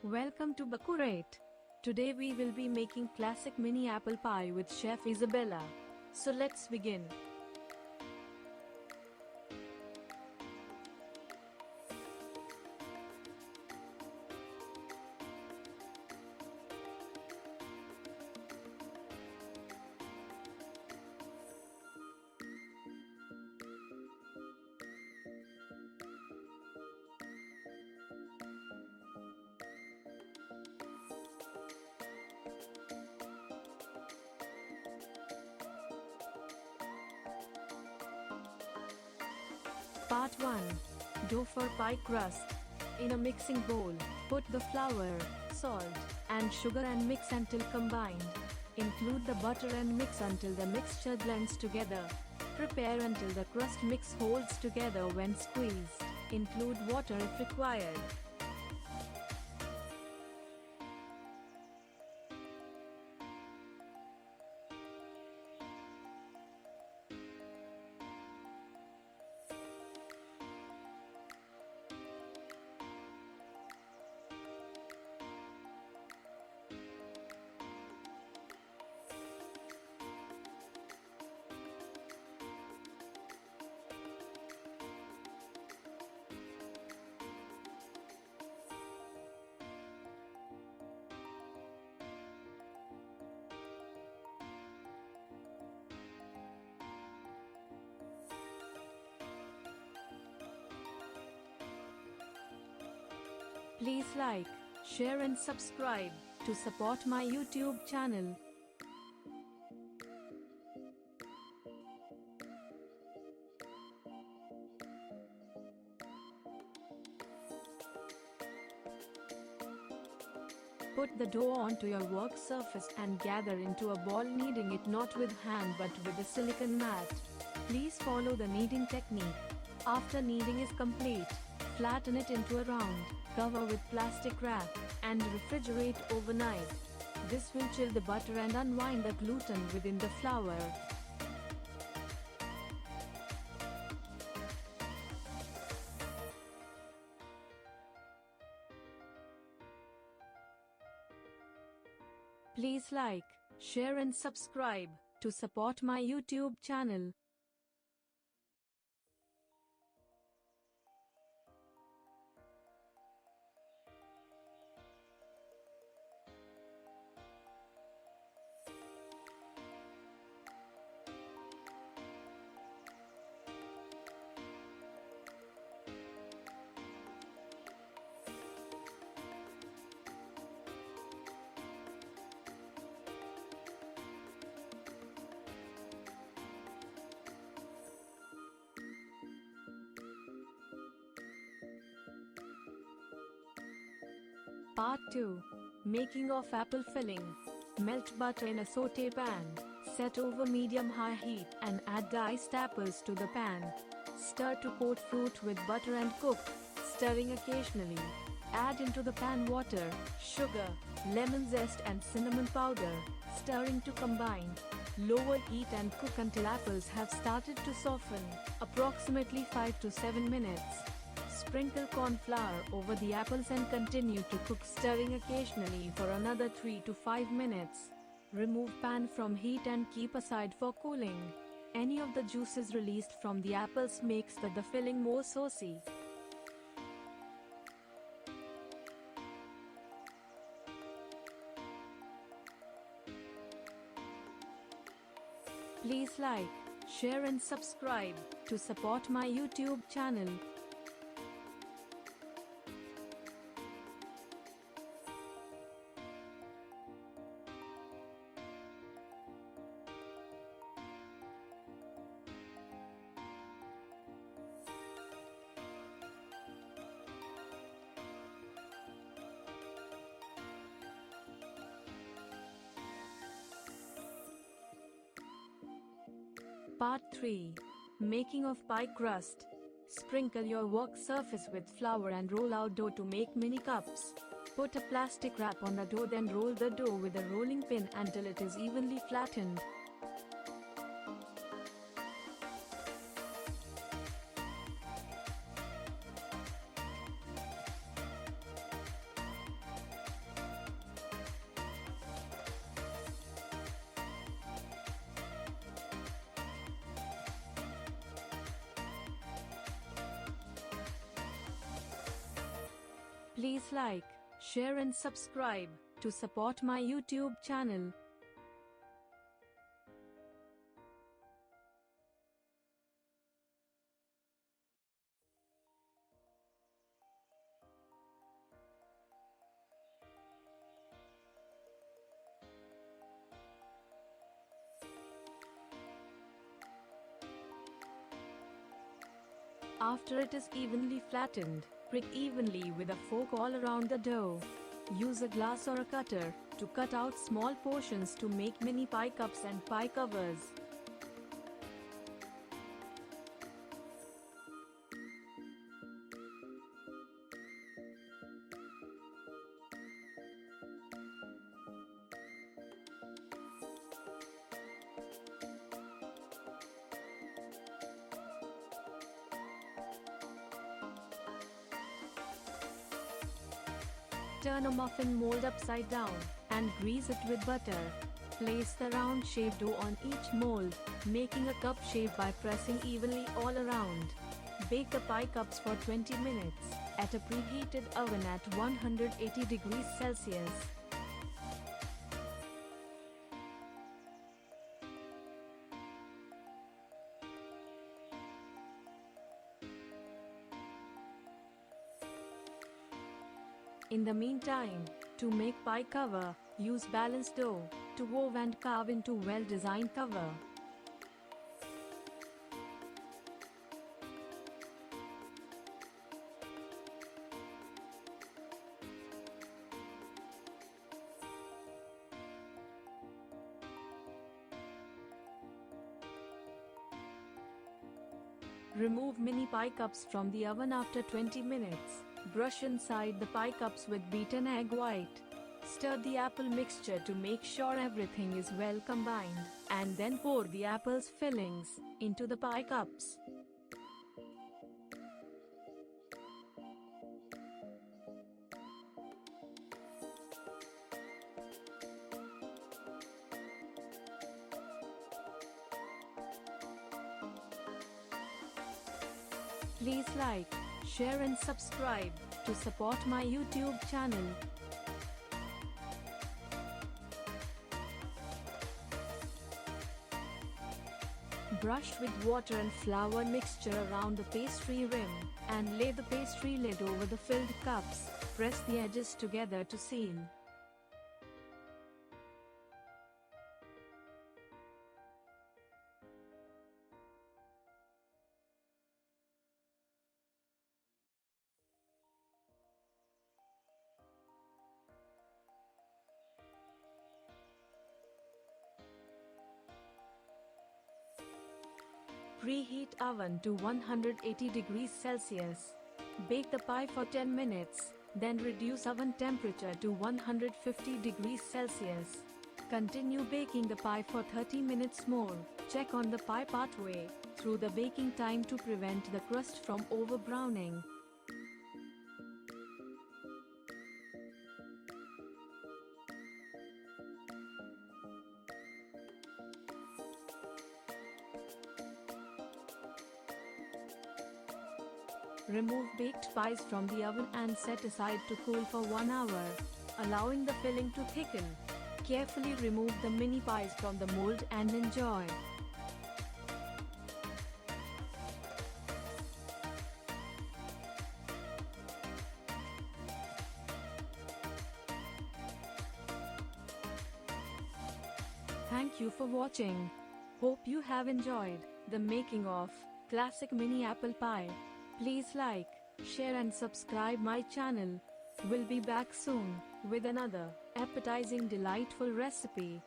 Welcome to BAKORATE. Today we will be making classic mini apple pie with Chef Isabella. So let's begin. Part 1. Dough for pie crust. In a mixing bowl, put the flour, salt, and sugar and mix until combined. Include the butter and mix until the mixture blends together. Prepare until the crust mix holds together when squeezed. Include water if required. Please like, share and subscribe to support my YouTube channel. Put the dough onto your work surface and gather into a ball, kneading it not with hand but with a silicone mat. Please follow the kneading technique. After kneading is complete, flatten it into a round, cover with plastic wrap, and refrigerate overnight. This will chill the butter and unwind the gluten within the flour. Please like, share and subscribe to support my YouTube channel. Part 2. Making of apple filling. Melt butter in a sauté pan. Set over medium-high heat and add diced apples to the pan. Stir to coat fruit with butter and cook, stirring occasionally. Add into the pan water, sugar, lemon zest and cinnamon powder, stirring to combine. Lower heat and cook until apples have started to soften, approximately 5 to 7 minutes. Sprinkle corn flour over the apples and continue to cook, stirring occasionally for another 3 to 5 minutes. Remove pan from heat and keep aside for cooling. Any of the juices released from the apples makes the filling more saucy. Please like, share and subscribe to support my YouTube channel. Part 3. Making of pie crust. Sprinkle your work surface with flour and roll out dough to make mini cups. Put a plastic wrap on the dough, then roll the dough with a rolling pin until it is evenly flattened. Please like, share and subscribe to support my YouTube channel. After it is evenly flattened, prick evenly with a fork all around the dough. Use a glass or a cutter to cut out small portions to make mini pie cups and pie covers. Turn a muffin mold upside down and grease it with butter. Place the round shaped dough on each mold, making a cup shape by pressing evenly all around. Bake the pie cups for 20 minutes at a preheated oven at 180 degrees Celsius. In the meantime, to make pie cover, use balanced dough to wove and carve into well-designed cover. Remove mini pie cups from the oven after 20 minutes. Brush inside the pie cups with beaten egg white. Stir the apple mixture to make sure everything is well combined, and then pour the apple's fillings into the pie cups. Please like, share and subscribe to support my YouTube channel. Brush with water and flour mixture around the pastry rim, and lay the pastry lid over the filled cups. Press the edges together to seal. Preheat oven to 180 degrees Celsius. Bake the pie for 10 minutes, then reduce oven temperature to 150 degrees Celsius. Continue baking the pie for 30 minutes more. Check on the pie partway through the baking time to prevent the crust from over-browning. Remove baked pies from the oven and set aside to cool for 1 hour, allowing the filling to thicken. Carefully remove the mini pies from the mold and enjoy. Thank you for watching. Hope you have enjoyed the making of classic mini apple pie. Please like, share and subscribe my channel. We'll be back soon with another appetizing delightful recipe.